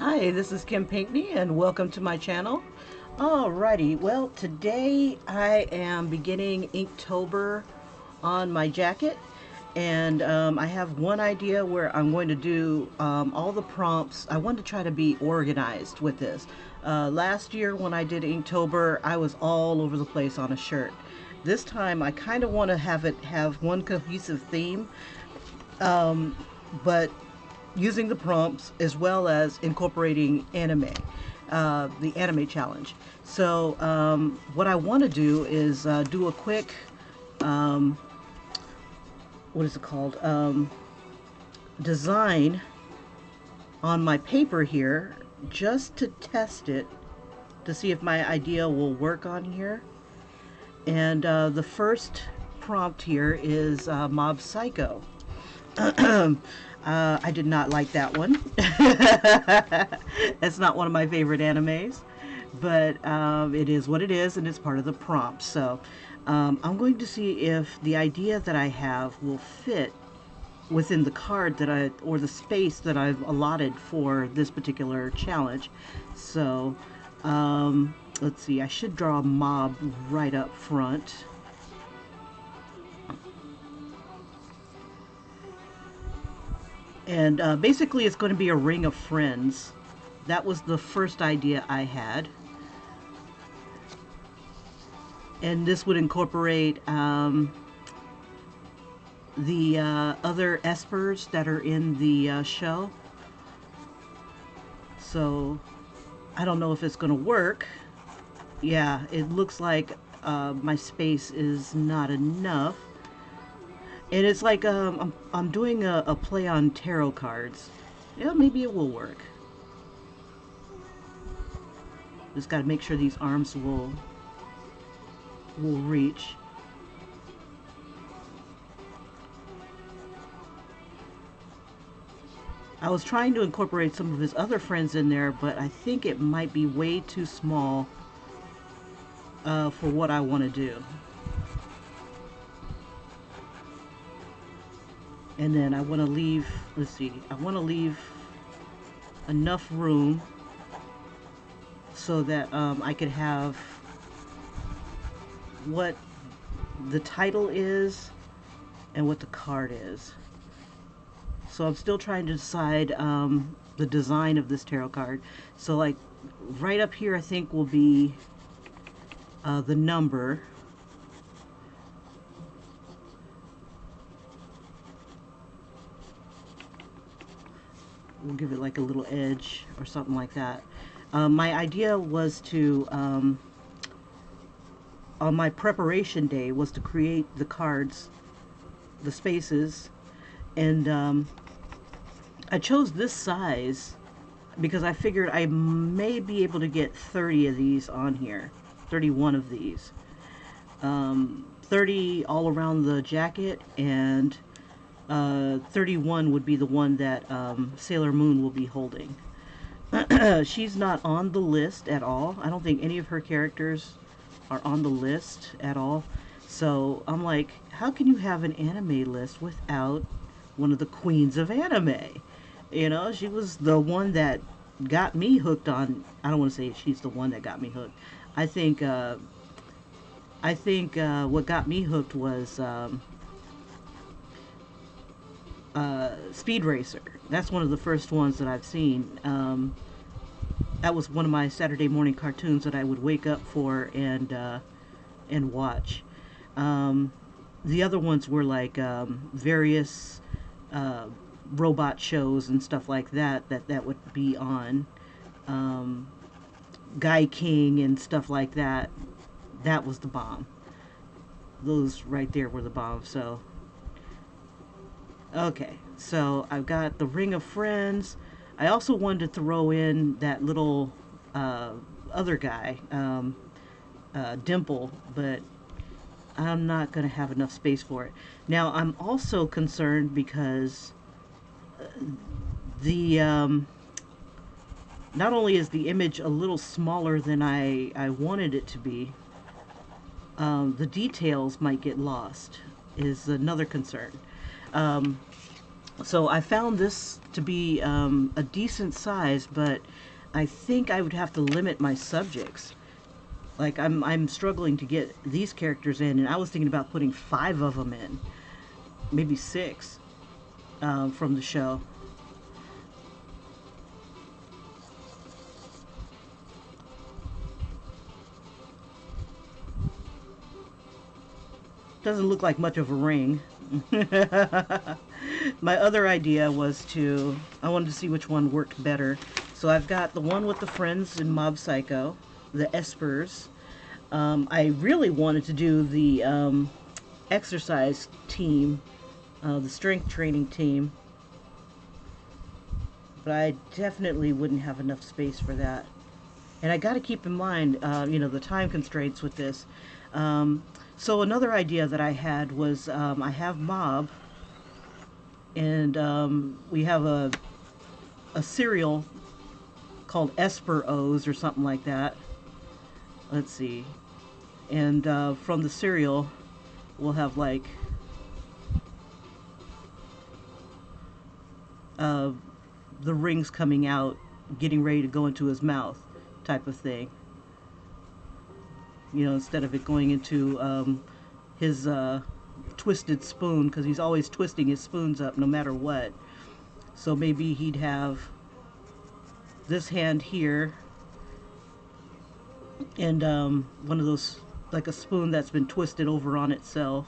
Hi, this is Kim Pinkney, and welcome to my channel. Alrighty, well, today I am beginning Inktober on my jacket, and I have one idea where I'm going to do all the prompts. I want to try to be organized with this. Last year when I did Inktober, I was all over the place on a shirt. This time I kind of want to have one cohesive theme, but using the prompts as well as incorporating anime, the anime challenge. So what I want to do is do a quick, what is it called, design on my paper here, just to test it to see if my idea will work on here. And the first prompt here is Mob Psycho. I did not like that one. It's not one of my favorite animes, but it is what it is, and it's part of the prompt. So I'm going to see if the idea that I have will fit within the card that or the space that I've allotted for this particular challenge. So let's see, I should draw a mob right up front. And basically it's going to be a ring of friends. That was the first idea I had. And this would incorporate the other espers that are in the show. So I don't know if it's going to work. Yeah, it looks like my space is not enough. And it's like I'm doing a play on tarot cards. Yeah, maybe it will work. Just got to make sure these arms will reach. I was trying to incorporate some of his other friends in there, but I think it might be way too small for what I want to do. And then I want to leave, let's see, I want to leave enough room so that I could have what the title is and what the card is. So I'm still trying to decide the design of this tarot card. So like right up here I think will be the number. We'll give it like a little edge or something like that. My idea was to, on my preparation day, was to create the cards, the spaces, and I chose this size because I figured I may be able to get 30 of these on here, 31 of these. 30 all around the jacket, and 31 would be the one that Sailor Moon will be holding. She's not on the list at all. I don't think any of her characters are on the list at all. So I'm like, how can you have an anime list without one of the queens of anime? You know, she was the one that got me hooked on. I don't want to say she's the one that got me hooked. I think what got me hooked was Speed Racer. That's one of the first ones that I've seen. That was one of my Saturday morning cartoons that I would wake up for and watch. The other ones were like various robot shows and stuff like that would be on. Guy King and stuff like that. That was the bomb. Those right there were the bomb. So okay, so I've got the Ring of Friends. I also wanted to throw in that little other guy, Dimple, but I'm not going to have enough space for it. Now, I'm also concerned because the not only is the image a little smaller than I wanted it to be, the details might get lost, is another concern. So I found this to be a decent size, but I think I would have to limit my subjects. Like I'm struggling to get these characters in, and I was thinking about putting 5 of them in, maybe 6 from the show. Doesn't look like much of a ring. My other idea was I wanted to see which one worked better. So I've got the one with the friends in Mob Psycho, the Espers. I really wanted to do the exercise team, the strength training team, but I definitely wouldn't have enough space for that. And I got to keep in mind, the time constraints with this. So another idea that I had was I have Mob, and we have a cereal called Esper O's or something like that. Let's see. And from the cereal, we'll have like uh, the rings coming out, getting ready to go into his mouth, type of thing. Instead of it going into his twisted spoon, because he's always twisting his spoons up no matter what. So maybe he'd have this hand here, and one of those, like a spoon that's been twisted over on itself.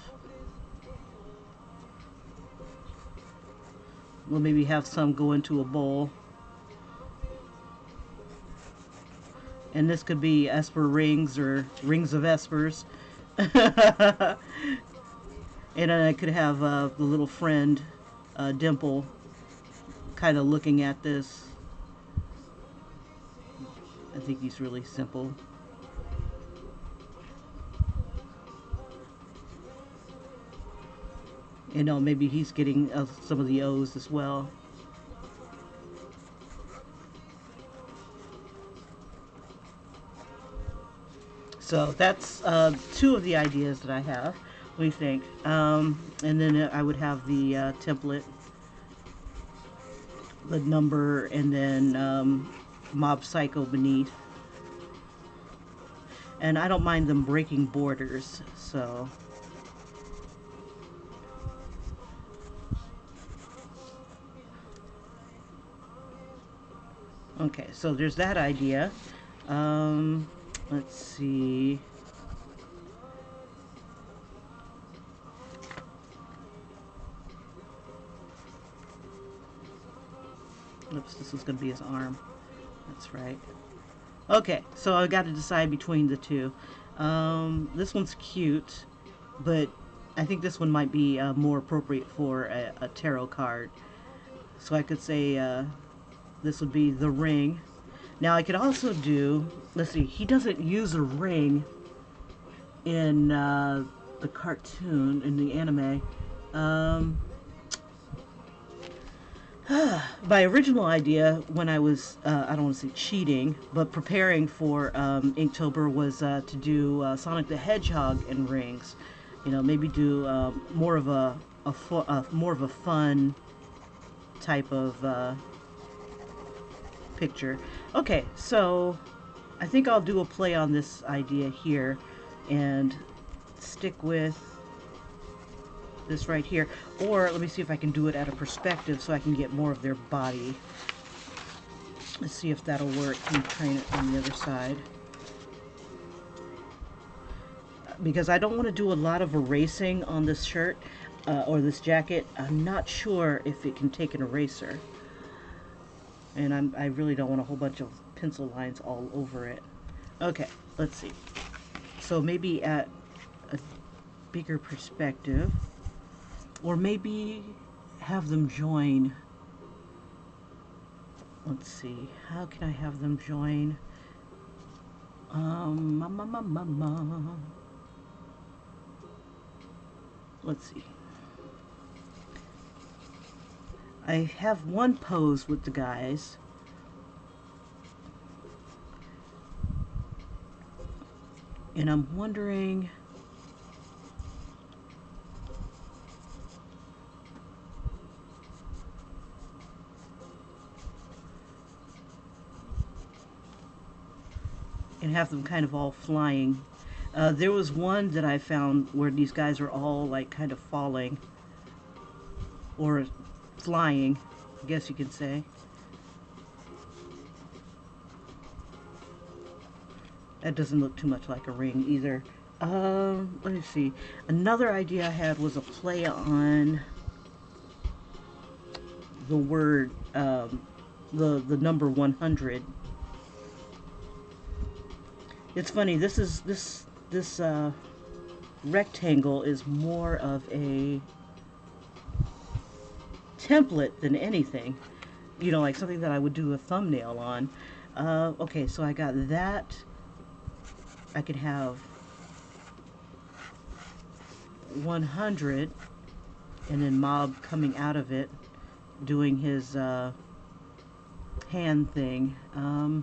We'll maybe have some go into a bowl. And this could be Esper rings or rings of Espers. And then I could have the little friend, Dimple, kind of looking at this. I think he's really simple. Maybe he's getting some of the O's as well. So that's 2 of the ideas that I have. What do you think? And then I would have the template, the number, and then Mob Psycho beneath. And I don't mind them breaking borders, so... Okay, so there's that idea. Let's see. Oops, this was going to be his arm. That's right. Okay, so I got to decide between the 2. This one's cute, but I think this one might be more appropriate for a tarot card. So I could say this would be the ring. Now I could also do, let's see, he doesn't use a ring in the cartoon, in the anime. My original idea when I was, I don't want to say cheating, but preparing for Inktober was to do Sonic the Hedgehog in rings. Maybe do more of a fun type of picture. Okay, so I think I'll do a play on this idea here and stick with this right here. Or let me see if I can do it at a perspective so I can get more of their body. Let's see if that'll work. Let me train it on the other side. Because I don't want to do a lot of erasing on this shirt or this jacket. I'm not sure if it can take an eraser. And I really don't want a whole bunch of pencil lines all over it. Okay, let's see. So maybe at a bigger perspective, or maybe have them join. Let's see, how can I have them join? Let's see. I have one pose with the guys. And I'm wondering, and have them kind of all flying. There was one that I found where these guys are all like kind of falling or flying, I guess you could say. That doesn't look too much like a ring either. Let me see. Another idea I had was a play on the word, the number 100. It's funny. This rectangle is more of a template than anything. You know, like something that I would do a thumbnail on. Okay, so I got that. I could have 100 and then Mob coming out of it doing his hand thing. Let me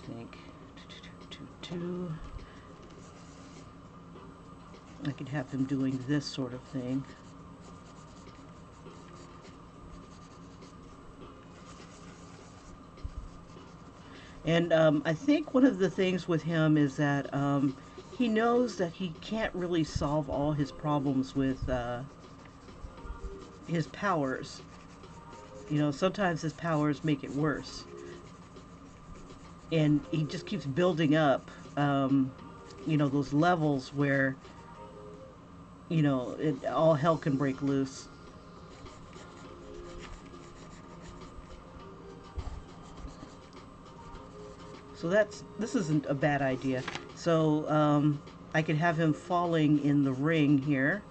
think. I could have him doing this sort of thing. And I think one of the things with him is that he knows that he can't really solve all his problems with his powers. You know, sometimes his powers make it worse. And he just keeps building up, you know, those levels where, you know, all hell can break loose. So this isn't a bad idea. So I could have him falling in the ring here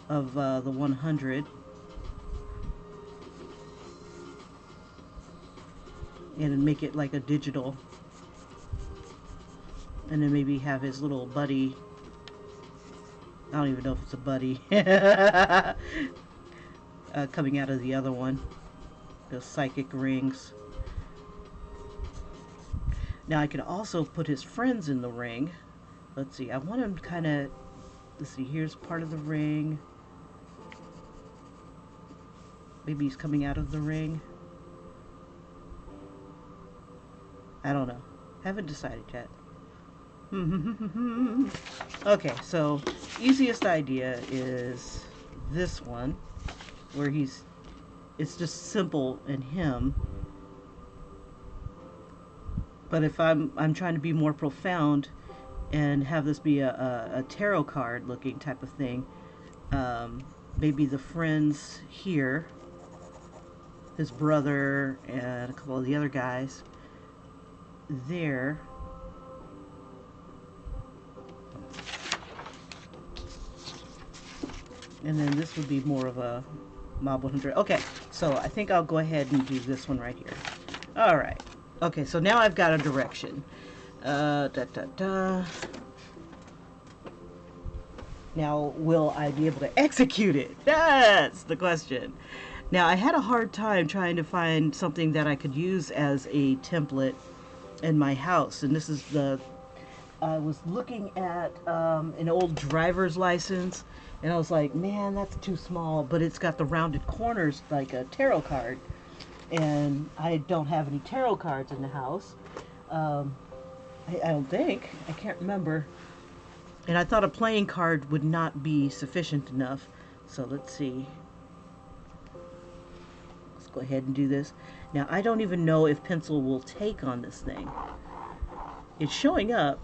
of the 100. And make it like a digital. And then maybe have his little buddy. I don't even know if it's a buddy. Coming out of the other one. Those psychic rings. Now I can also put his friends in the ring. Let's see, I want him kind of, let's see, here's part of the ring. Maybe he's coming out of the ring. I don't know. Haven't decided yet. Okay, so easiest idea is this one, where it's just simple and him. But if I'm trying to be more profound and have this be a tarot card looking type of thing, maybe the friends here, his brother and a couple of the other guys there. And then this would be more of a Mob 100. Okay, so I think I'll go ahead and do this one right here. All right. Okay, so now I've got a direction. Now, will I be able to execute it? That's the question. Now, I had a hard time trying to find something that I could use as a template in my house. And this is I was looking at an old driver's license, and I was like, man, that's too small, but it's got the rounded corners like a tarot card. And I don't have any tarot cards in the house. I don't think. I can't remember. And I thought a playing card would not be sufficient enough. So let's see. Let's go ahead and do this. Now, I don't even know if pencil will take on this thing. It's showing up.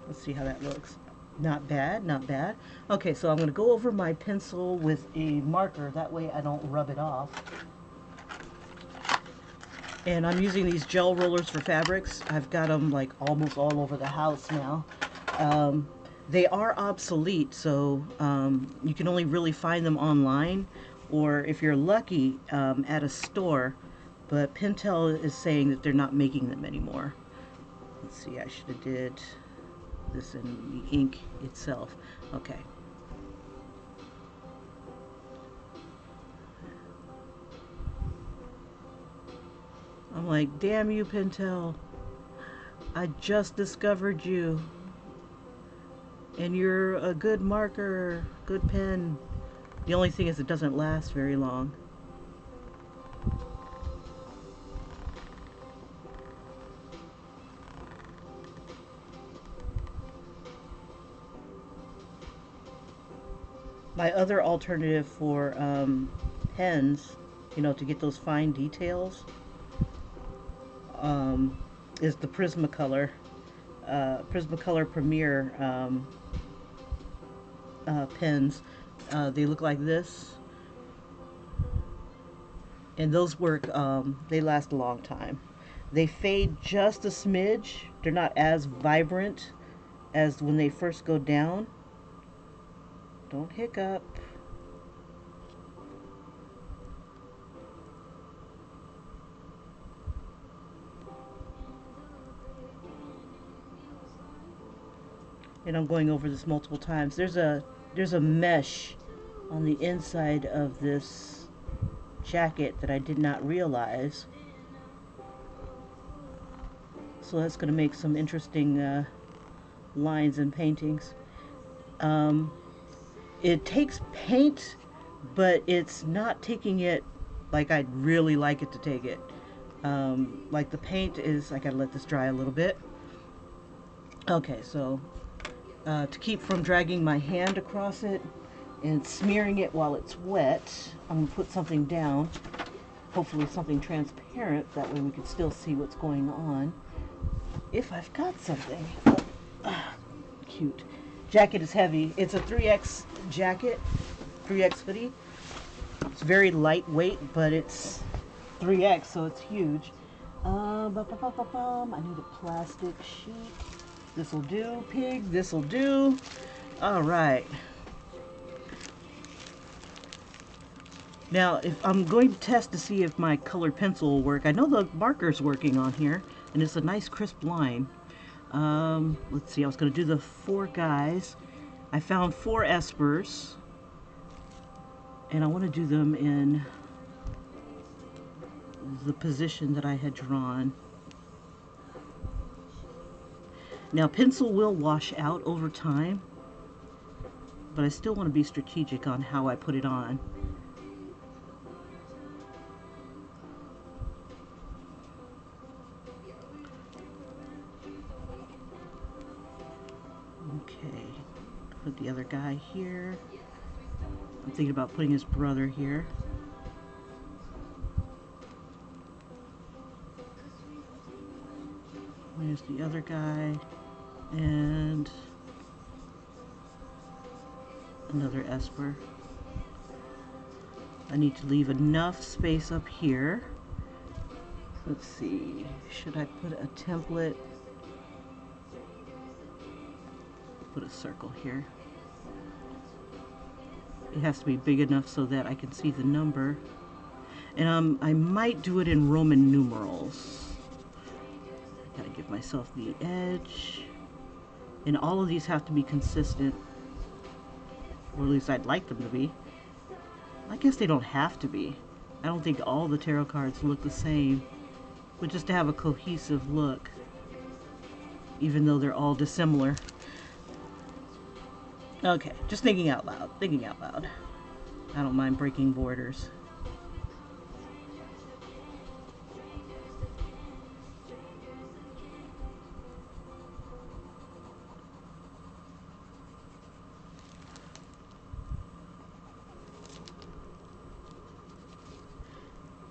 Let's see how that looks. Not bad, not bad. Okay, so I'm going to go over my pencil with a marker. That way I don't rub it off. And I'm using these gel rollers for fabrics. I've got them like almost all over the house now. They are obsolete, so you can only really find them online, or if you're lucky, at a store. But Pentel is saying that they're not making them anymore. Let's see, I should have did this in the ink itself. Okay. I'm like, damn you, Pentel. I just discovered you. And you're a good marker, good pen. The only thing is it doesn't last very long. My other alternative for pens, you know, to get those fine details, um, is the Prismacolor. Prismacolor Premier pens. They look like this, and those work. They last a long time. They fade just a smidge. They're not as vibrant as when they first go down. Don't hiccup. And I'm going over this multiple times. There's a mesh on the inside of this jacket that I did not realize. So that's going to make some interesting lines and paintings. Um, it takes paint, but it's not taking it like I'd really like it to take it. Like the paint is, I gotta let this dry a little bit. Okay, so to keep from dragging my hand across it and smearing it while it's wet, I'm going to put something down, hopefully something transparent, that way we can still see what's going on. If I've got something. Cute. Jacket is heavy. It's a 3X jacket, 3X hoodie. It's very lightweight, but it's 3X, so it's huge. I need a plastic sheet. This'll do, pig. This'll do. All right. Now, if I'm going to test to see if my colored pencil will work, I know the marker's working on here, and it's a nice crisp line. Let's see, I was going to do the 4 guys. I found 4 espers, and I want to do them in the position that I had drawn. Now, pencil will wash out over time, but I still want to be strategic on how I put it on. Okay, put the other guy here. I'm thinking about putting his brother here. There's the other guy, and another esper. I need to leave enough space up here. Let's see, should I put a template? Put a circle here. It has to be big enough so that I can see the number. And I might do it in Roman numerals. I gotta give myself the edge. And all of these have to be consistent. Or at least I'd like them to be. I guess they don't have to be. I don't think all the tarot cards look the same. But just to have a cohesive look. Even though they're all dissimilar. Okay, just thinking out loud. Thinking out loud. I don't mind breaking borders.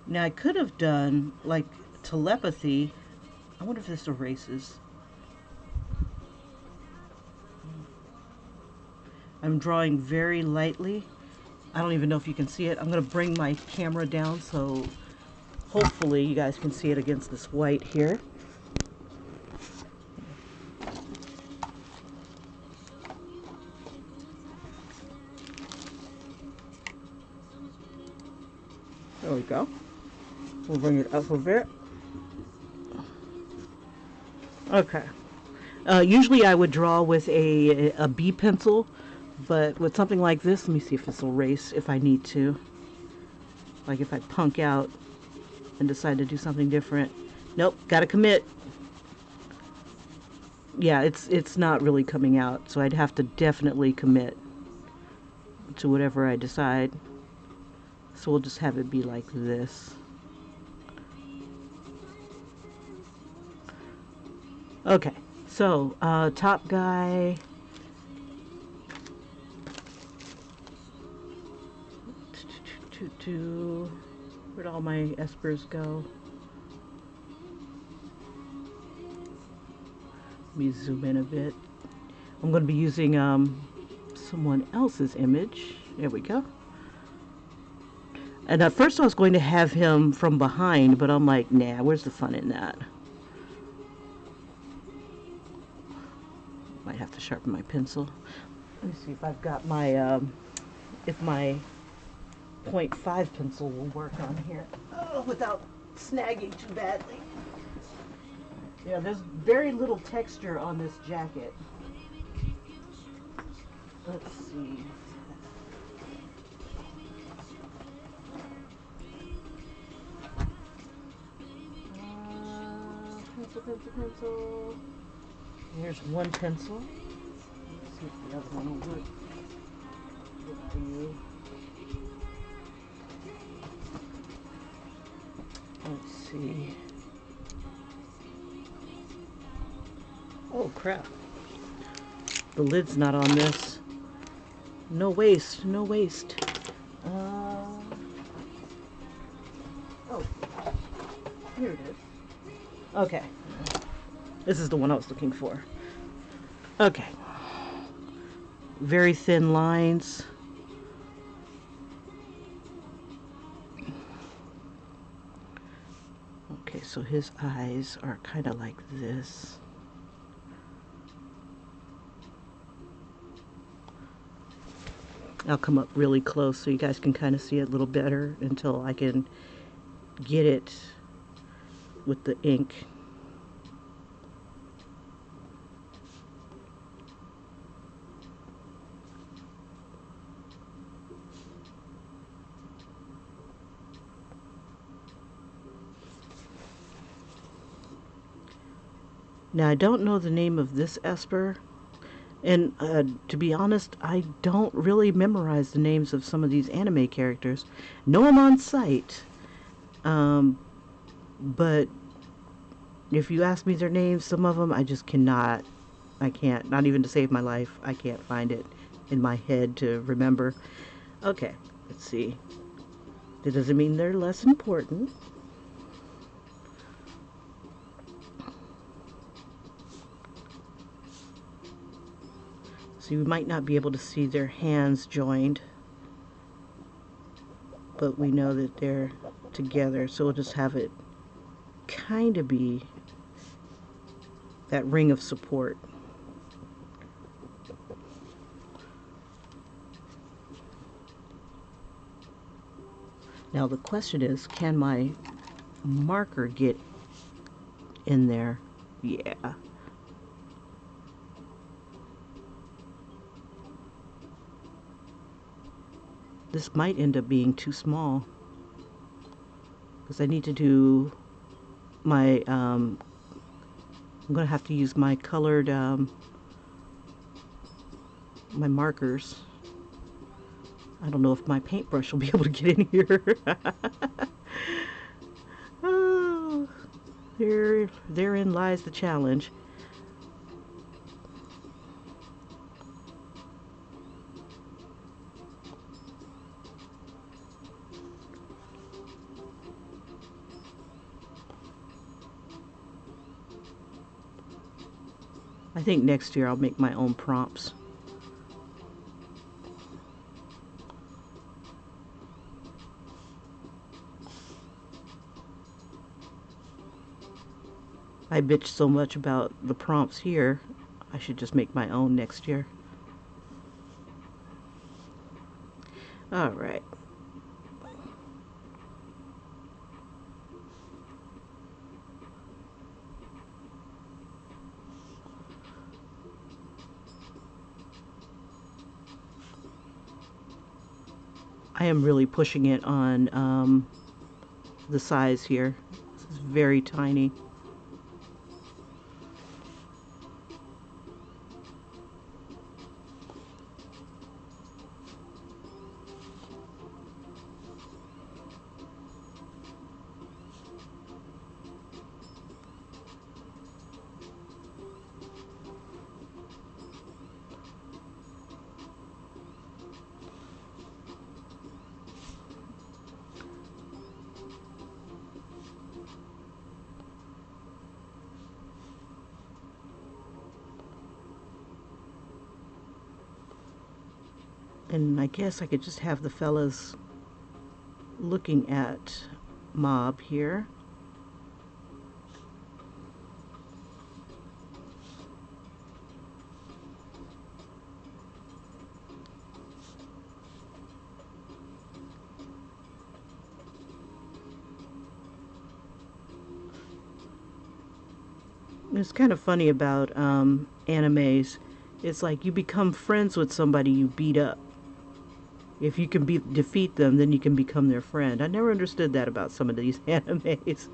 Now I could have done like telepathy. I wonder if this erases. I'm drawing very lightly. I don't even know if you can see it. I'm going to bring my camera down so hopefully you guys can see it against this white here. There we go. We'll bring it up a bit. Okay. Usually I would draw with a B pencil, but with something like this, let me see if this will erase if I need to. Like if I punk out and decide to do something different. Nope, gotta commit. yeah, it's not really coming out, so I'd have to definitely commit to whatever I decide. So we'll just have it be like this. Okay, so top guy. Where'd all my espers go? Let me zoom in a bit. I'm going to be using someone else's image. There we go. And at first I was going to have him from behind, but I'm like, nah, where's the fun in that? Might have to sharpen my pencil. Let me see if I've got my, if my .5 pencil will work on here. Oh, without snagging too badly. Yeah, there's very little texture on this jacket. Let's see. Pencil. Here's one pencil. Let's see if the other one will work. Good for you. Let's see. Oh crap. The lid's not on this. No waste, no waste. Oh, here it is. Okay. This is the one I was looking for. Okay. Very thin lines. Okay, so his eyes are kind of like this. I'll come up really close so you guys can kind of see it a little better until I can get it with the ink. Now I don't know the name of this Esper, and to be honest, I don't really memorize the names of some of these anime characters. Know them on sight, but if you ask me their names, some of them I just cannot. I can't, not even to save my life. I can't find it in my head to remember. Okay, let's see. That doesn't mean they're less important. So you might not be able to see their hands joined, but we know that they're together, so we'll just have it kind of be that ring of support. Now the question is, can my marker get in there? Yeah. This might end up being too small because I need to do my, I'm going to have to use my colored, my markers. I don't know if my paintbrush will be able to get in here. Oh, therein lies the challenge. I think next year I'll make my own prompts. I bitch so much about the prompts here, I should just make my own next year. Alright. I am really pushing it on the size here. This is very tiny. And I guess I could just have the fellas looking at Mob here. It's kind of funny about animes. It's like you become friends with somebody you beat up. If you can defeat them, then you can become their friend. I never understood that about some of these animes.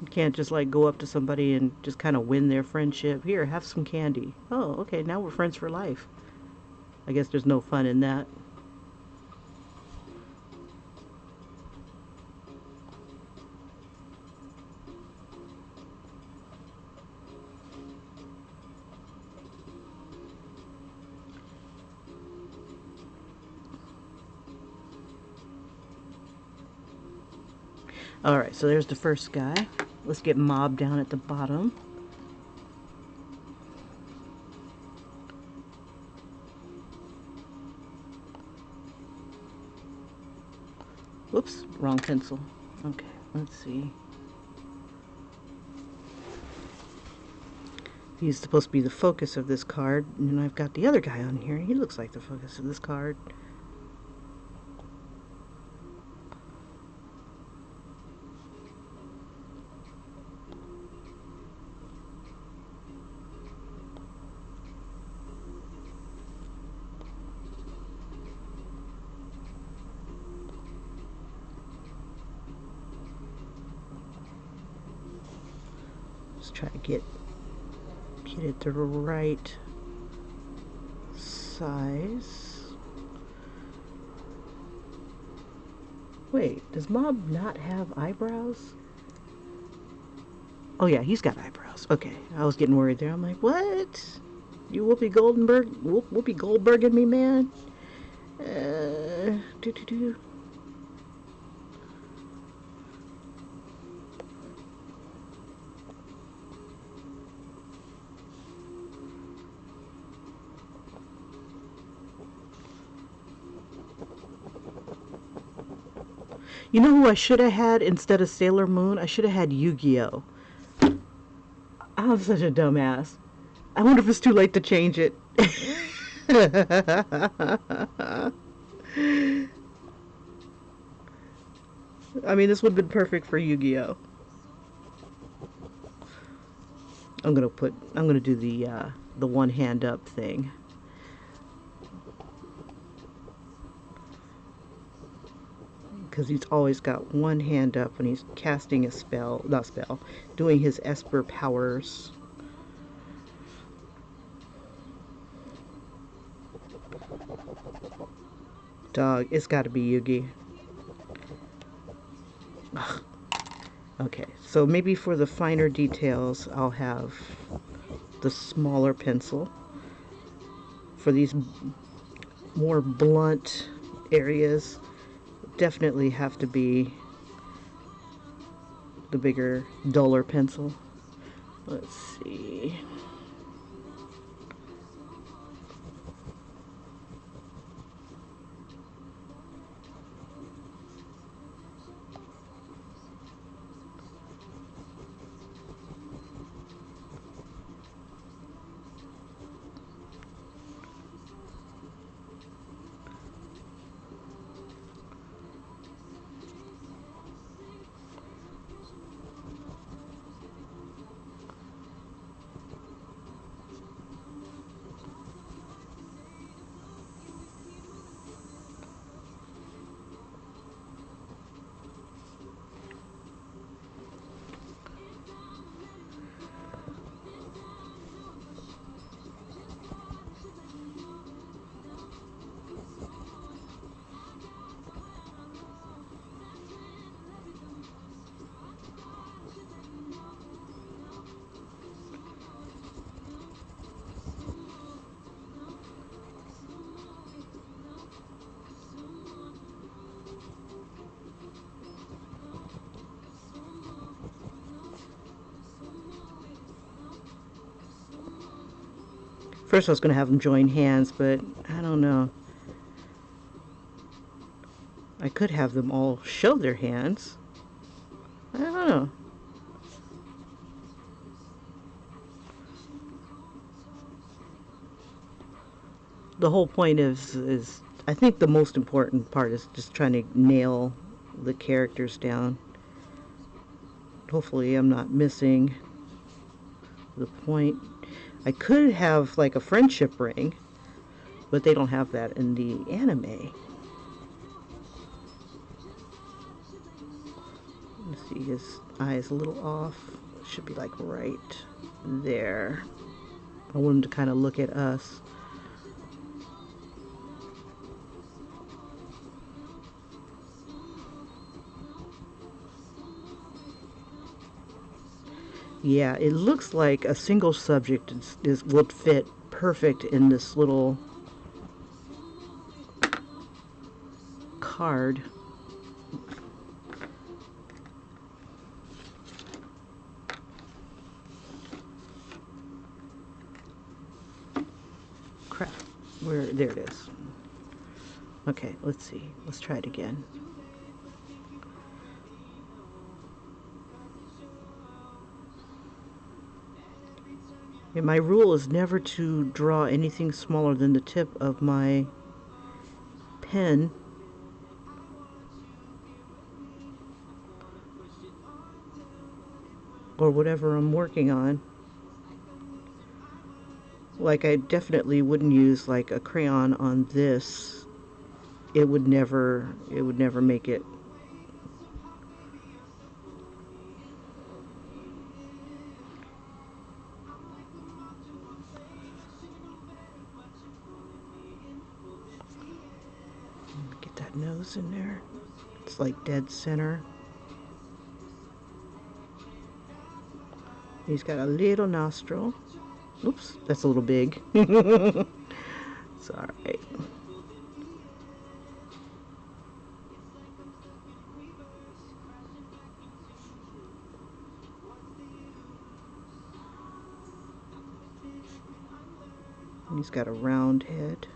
You can't just like go up to somebody and just kind of win their friendship. Here, have some candy. Oh, okay, now we're friends for life. I guess there's no fun in that. Alright, so there's the first guy. Let's get Mob down at the bottom. Whoops, wrong pencil. Okay, let's see. He's supposed to be the focus of this card, and I've got the other guy on here. He looks like the focus of this card. Just try to get it the right size. Wait, does Mob not have eyebrows? Oh yeah, he's got eyebrows. Okay, I was getting worried there. I'm like, what? You Whoopi Goldberg and me, man? Do. You know who I should have had instead of Sailor Moon? I should have had Yu-Gi-Oh! I'm such a dumbass. I wonder if it's too late to change it. I mean, this would have been perfect for Yu-Gi-Oh! I'm gonna do the one hand up thing. Because he's always got one hand up when he's casting a spell, not spell, doing his Esper powers. Dog, it's got to be Yugi. Ugh. Okay, so maybe for the finer details, I'll have the smaller pencil. For these more blunt areas, definitely have to be the bigger, duller pencil. Let's see. First I was going to have them join hands, but I don't know. I could have them all show their hands. I don't know. The whole point is I think the most important part is just trying to nail the characters down. Hopefully I'm not missing the point. I could have like a friendship ring, but they don't have that in the anime. Let's see, his eye is a little off. It should be like right there. I want him to kind of look at us. Yeah, it looks like a single subject would fit perfect in this little card. Crap. There it is. Okay, let's see. Let's try it again. And my rule is never to draw anything smaller than the tip of my pen. Or whatever I'm working on. Like I definitely wouldn't use like a crayon on this. It would never make it. Get that nose in there. It's like dead center. He's got a little nostril. Oops, that's a little big. It's alright. He's got a round head.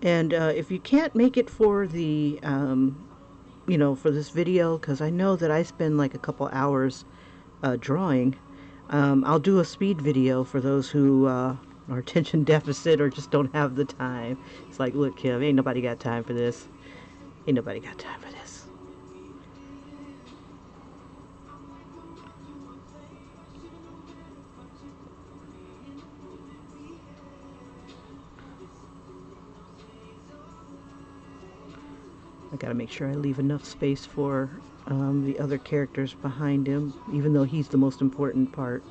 And if you can't make it for the, for this video, because I know that I spend like a couple hours drawing, I'll do a speed video for those who are attention deficit or just don't have the time. It's like, look, Kim, ain't nobody got time for this. Ain't nobody got time for this. I gotta make sure I leave enough space for the other characters behind him, even though he's the most important part.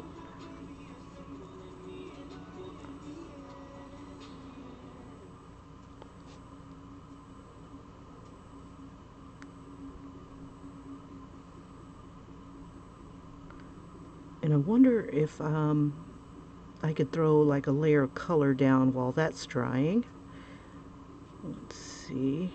And I wonder if I could throw like a layer of color down while that's drying. Let's see.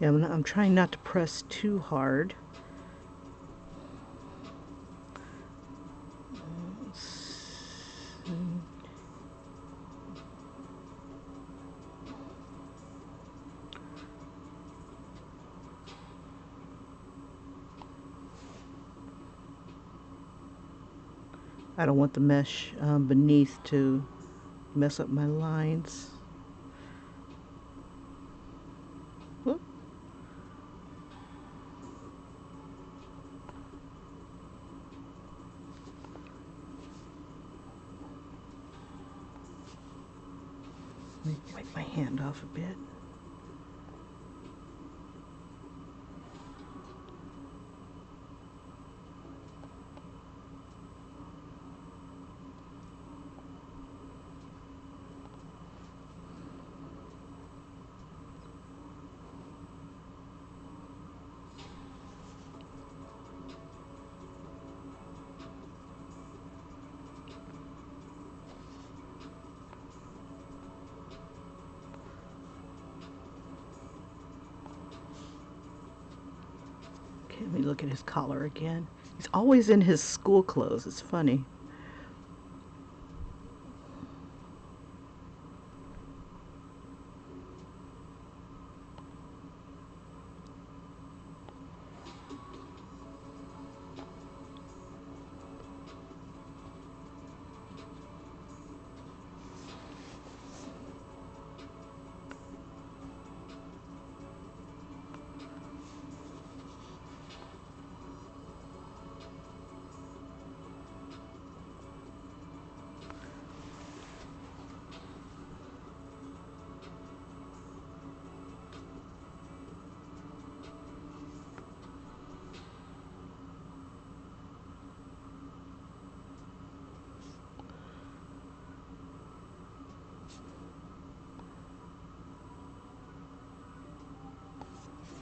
Yeah, I'm trying not to press too hard. I don't want the mesh beneath to mess up my lines. Whoop. Let me wipe my hand off a bit. Okay, let me look at his collar again. He's always in his school clothes. It's funny.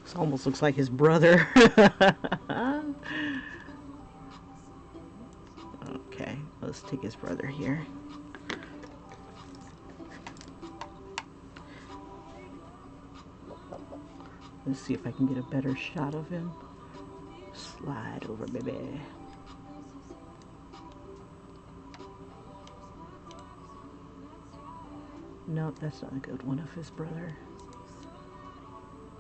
This almost looks like his brother. Okay, let's take his brother here. Let's see if I can get a better shot of him. Slide over, baby. Nope, that's not a good one of his brother.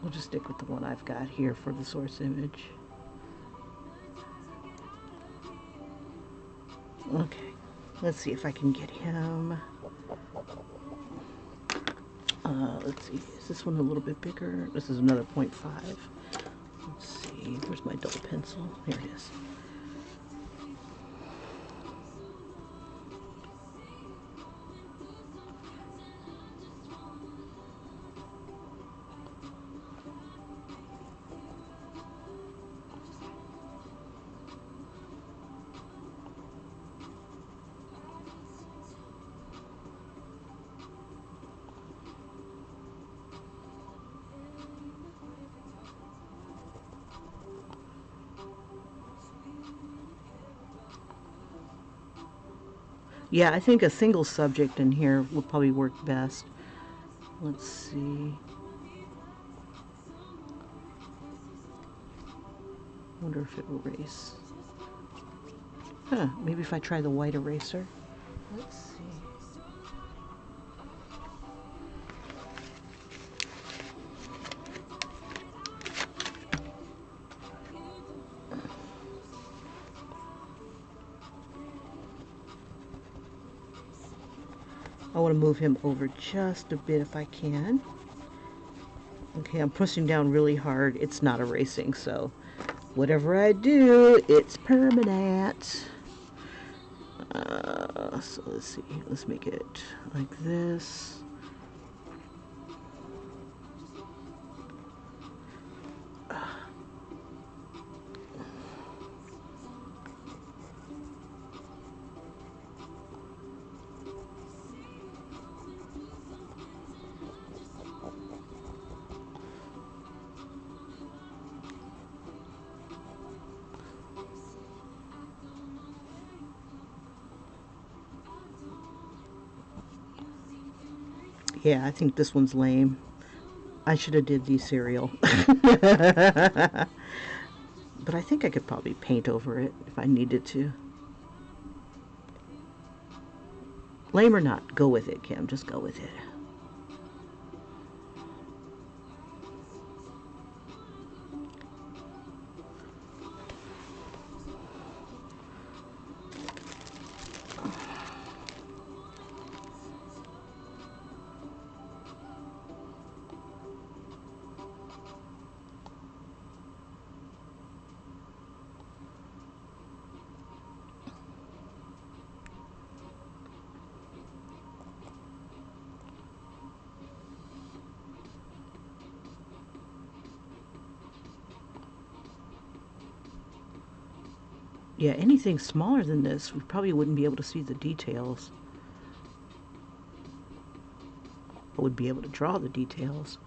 We'll just stick with the one I've got here for the source image. Okay, let's see if I can get him. Let's see, is this one a little bit bigger? This is another 0.5. Let's see, where's my dull pencil? Here it is. Yeah, I think a single subject in here would probably work best. Let's see. Wonder if it will erase. Huh, maybe if I try the white eraser. Let's see. I want to move him over just a bit if I can. Okay, I'm pushing down really hard. It's not erasing, so whatever I do, it's permanent. So let's see. Let's make it like this. Yeah, I think this one's lame. I should have did the cereal. But I think I could probably paint over it if I needed to. Lame or not, go with it, Kim. Just go with it. Yeah, anything smaller than this, we probably wouldn't be able to see the details. I would be able to draw the details.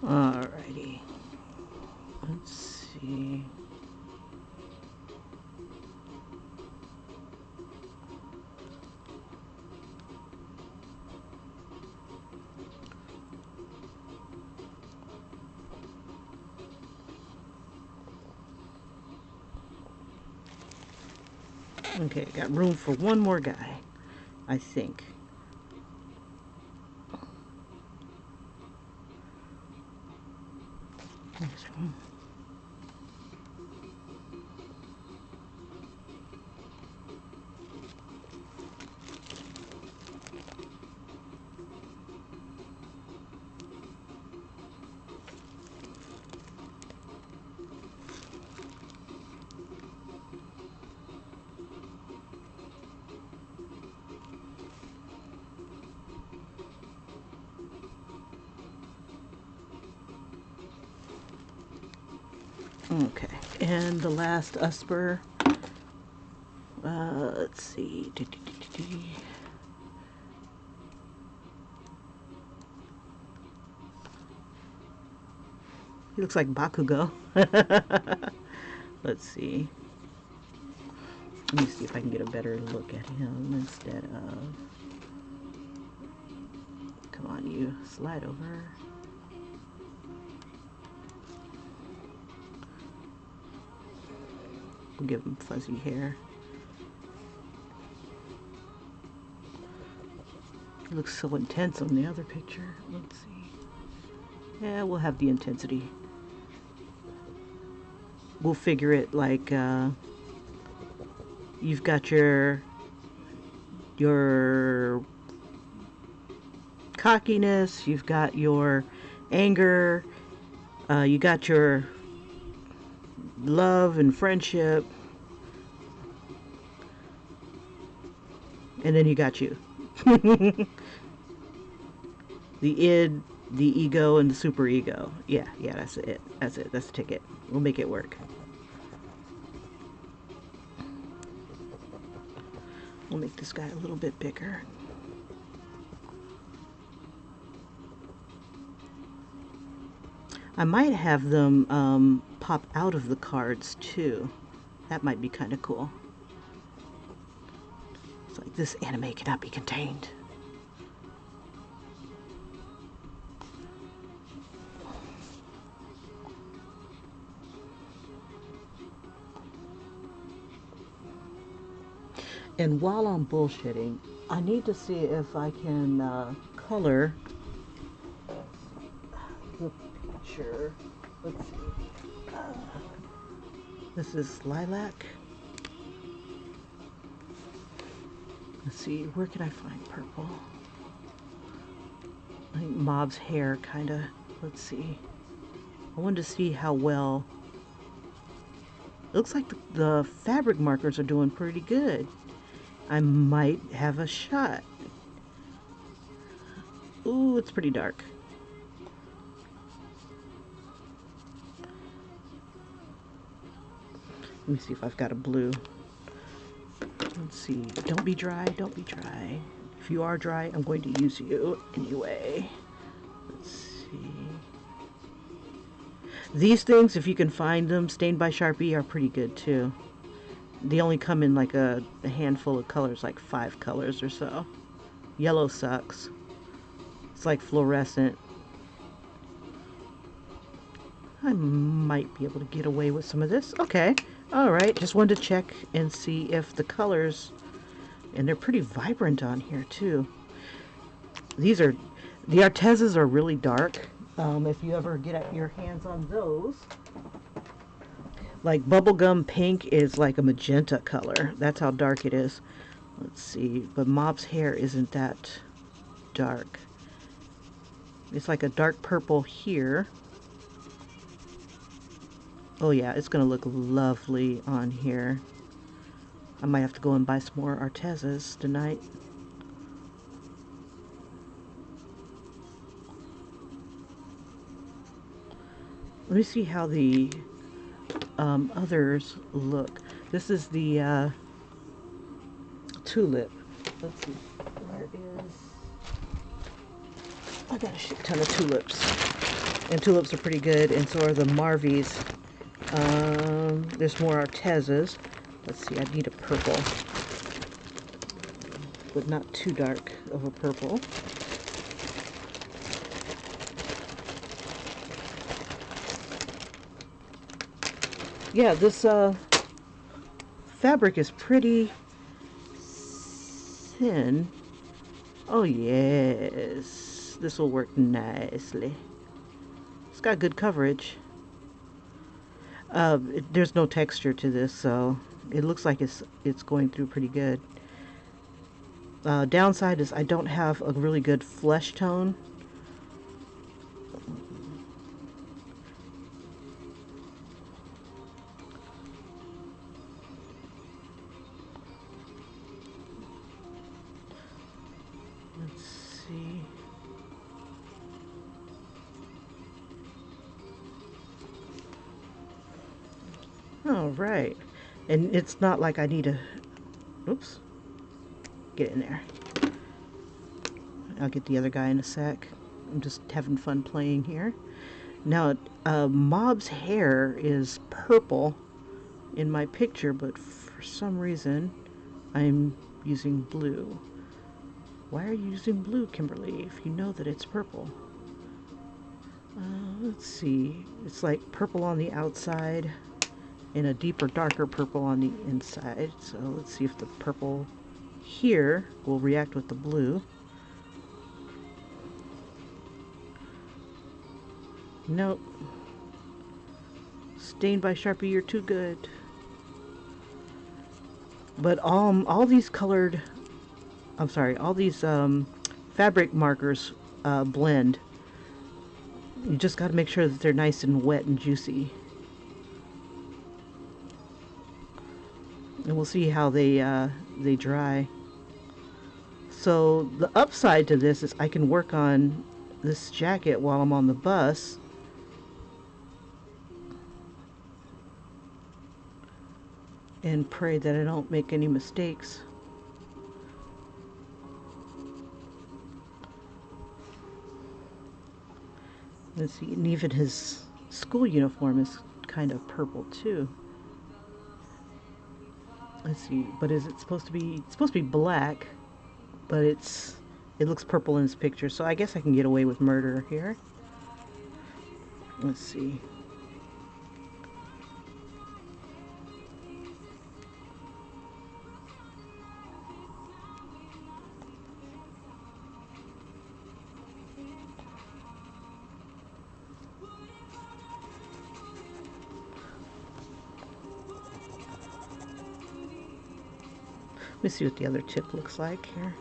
Alrighty. Let's see. Okay, got room for one more guy, I think. Okay, and the last Usper, let's see. He looks like Bakugo. Let's see. Let me see if I can get a better look at him instead of... Come on, you. Slide over. We'll give him fuzzy hair. He looks so intense on the other picture. Let's see. Yeah, we'll have the intensity. We'll figure it like you've got your cockiness, you've got your anger, you got your love and friendship, and then you got you. The id, the ego, and the superego. Yeah, that's it. That's it. That's the ticket. We'll make it work. We'll make this guy a little bit bigger. I might have them pop out of the cards too. That might be kind of cool. It's like, this anime cannot be contained. And while I'm bullshitting, I need to see if I can color the picture. Let's see. This is lilac. Let's see, where can I find purple? I think Mob's hair, kinda. Let's see. I wanted to see how well. It looks like the fabric markers are doing pretty good. I might have a shot. Ooh, it's pretty dark. Let me see if I've got a blue. Let's see. Don't be dry, don't be dry. If you are dry, I'm going to use you anyway. Let's see. These things, if you can find them, stained by Sharpie, are pretty good too. They only come in like a handful of colors, like 5 colors or so. Yellow sucks. It's like fluorescent. I might be able to get away with some of this. Okay. Alright, just wanted to check and see if the colors, and they're pretty vibrant on here too. The Artezas are really dark. If you ever get your hands on those, like bubblegum pink is like a magenta color. That's how dark it is. Let's see, but Mob's hair isn't that dark. It's like a dark purple here. Oh yeah, it's gonna look lovely on here. I might have to go and buy some more Artezas tonight. Let me see how the others look. This is the tulip. Let's see. Where is... I got a shit ton of tulips. And tulips are pretty good, and so are the Marvies. There's more Artezas. Let's see, I need a purple. But not too dark of a purple. Yeah, this fabric is pretty thin. Oh yes, this will work nicely. It's got good coverage. There's no texture to this, so it looks like it's going through pretty good. Downside is I don't have a really good flesh tone. Let's see. All right, and it's not like I need to, oops, get in there. I'll get the other guy in a sec. I'm just having fun playing here. Now, Mob's hair is purple in my picture, but for some reason I'm using blue. Why are you using blue, Kimberly, if you know that it's purple? Let's see. It's like purple on the outside and a deeper, darker purple on the inside. So let's see if the purple here will react with the blue. Nope. Stained by Sharpie, you're too good. But all these colored, I'm sorry, all these fabric markers blend. You just got to make sure that they're nice and wet and juicy. And we'll see how they dry. So the upside to this is I can work on this jacket while I'm on the bus. And pray that I don't make any mistakes. Let's see, and even his school uniform is kind of purple too. Let's see, but is it supposed to be? It's supposed to be black, but it looks purple in this picture. So I guess I can get away with murder here. Let's see. Let me see what the other tip looks like here.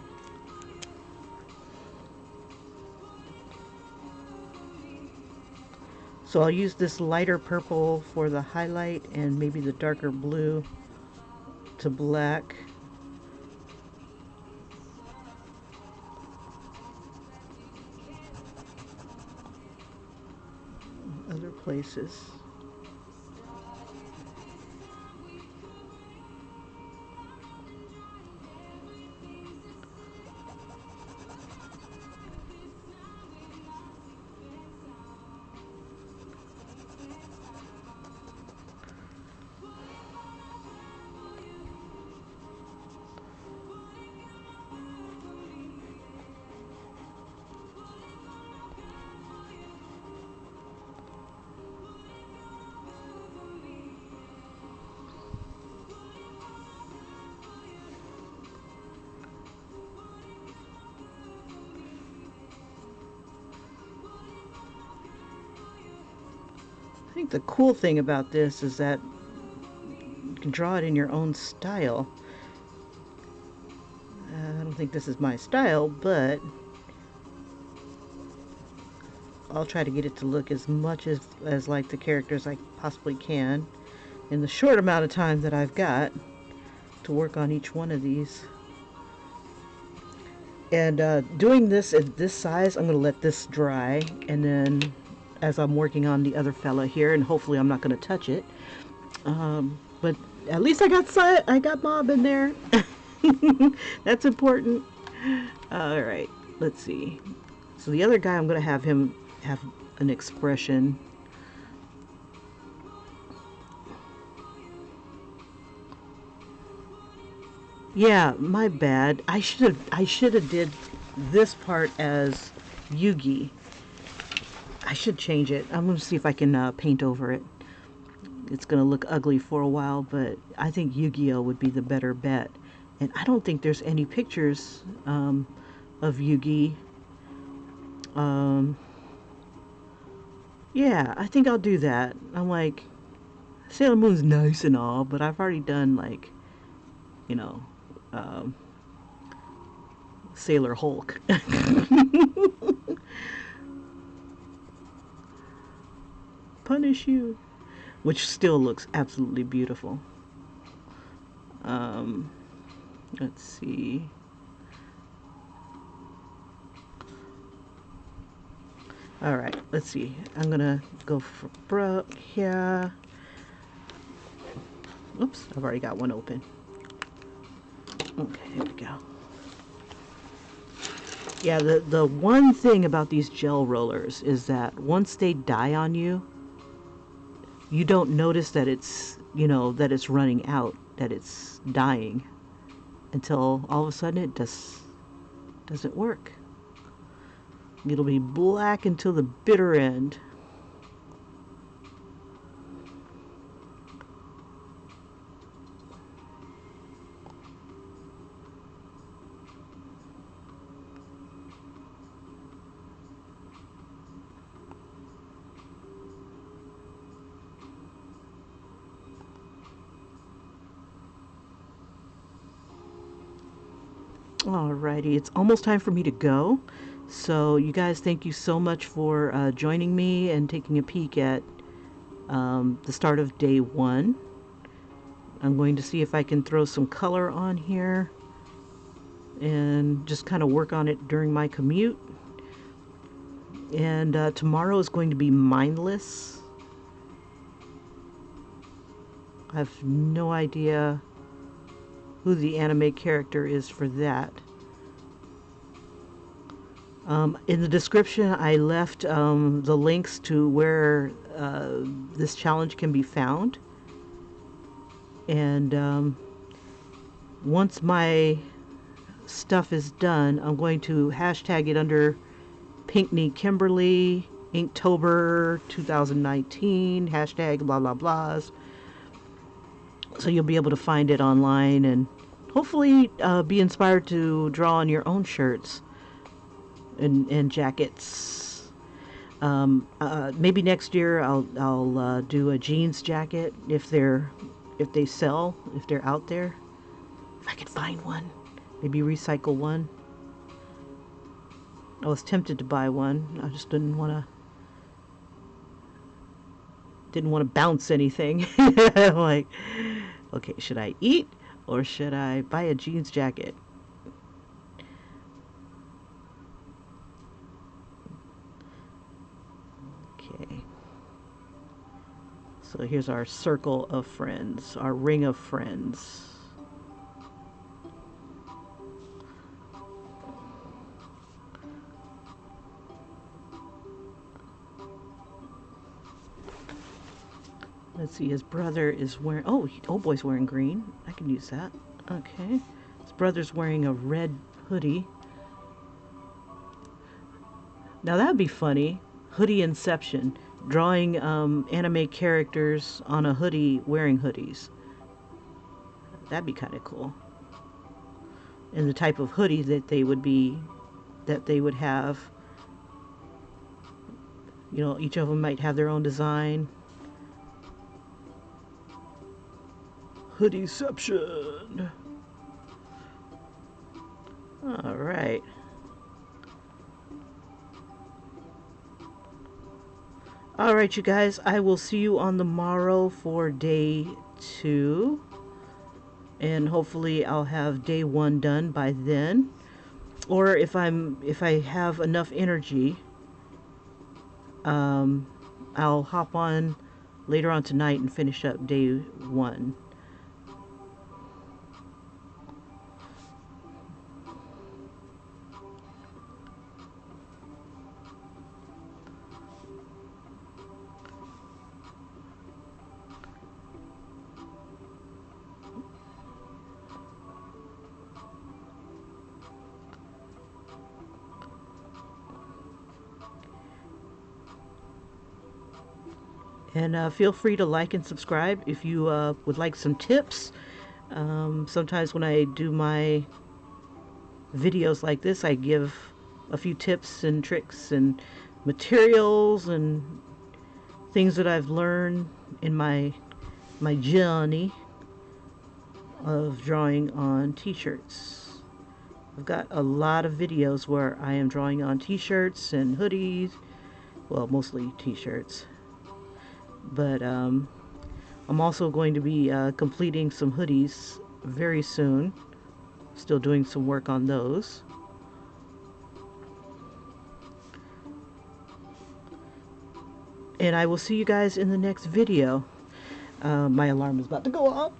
So I'll use this lighter purple for the highlight and maybe the darker blue to black. Other places. I think the cool thing about this is that you can draw it in your own style. I don't think this is my style, but I'll try to get it to look as much as like the characters I possibly can in the short amount of time that I've got to work on each one of these. And doing this at this size, I'm going to let this dry, and then as I'm working on the other fella here, and hopefully I'm not going to touch it, but at least I got Bob in there. That's important. All right, let's see. So the other guy, I'm going to have him have an expression. Yeah, my bad. I should have did this part as Yugi. I should change it. I'm going to see if I can paint over it. It's going to look ugly for a while, but I think Yu-Gi-Oh would be the better bet. And I don't think there's any pictures of Yugi. Yeah, I think I'll do that. I'm like, Sailor Moon's nice and all, but I've already done, like, you know, Sailor Hulk. Punish you. Which still looks absolutely beautiful. Let's see. All right, let's see. I'm gonna go for Brooke here. Oops, I've already got one open. Okay, here we go. Yeah, the one thing about these gel rollers is that once they die on you, you don't notice that it's, you know, that it's running out, that it's dying, until all of a sudden it doesn't work. It'll be black until the bitter end. Alrighty, it's almost time for me to go. So you guys, thank you so much for joining me and taking a peek at the start of day 1. I'm going to see if I can throw some color on here and just kind of work on it during my commute. And tomorrow is going to be mindless. I have no idea who the anime character is for that. In the description, I left the links to where this challenge can be found. And once my stuff is done, I'm going to hashtag it under Pinkney Kimberly, Inktober 2019, hashtag blah blah blahs. So you'll be able to find it online and hopefully be inspired to draw on your own shirts and jackets. Maybe next year I'll do a jeans jacket if they sell, if they're out there. If I could find one, maybe recycle one. I was tempted to buy one. I just didn't want to bounce anything. Like, okay, should I eat or should I buy a jeans jacket? Okay. So here's our circle of friends, our ring of friends. Let's see, his brother is wearing, oh boy's wearing green. I can use that. Okay. His brother's wearing a red hoodie. Now that'd be funny. Hoodie Inception. Drawing anime characters on a hoodie wearing hoodies. That'd be kind of cool. And the type of hoodie that they would have. You know, each of them might have their own design. Hoodieception. All right. All right, you guys. I will see you on the morrow for day 2, and hopefully I'll have day 1 done by then. Or if I have enough energy, I'll hop on later on tonight and finish up day 1. And feel free to like and subscribe if you would like some tips. Sometimes when I do my videos like this, I give a few tips and tricks and materials and things that I've learned in my journey of drawing on t-shirts. I've got a lot of videos where I am drawing on t-shirts and hoodies, well, mostly t-shirts. But I'm also going to be completing some hoodies very soon. Still doing some work on those. And I will see you guys in the next video. My alarm is about to go off.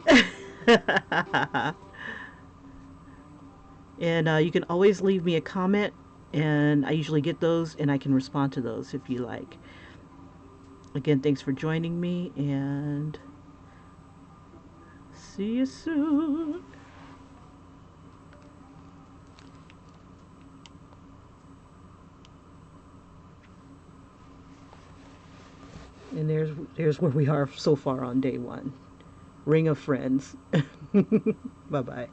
And you can always leave me a comment, and I usually get those and I can respond to those if you like. Again, thanks for joining me, and see you soon. And there's where we are so far on day 1. Ring of friends. Bye-bye.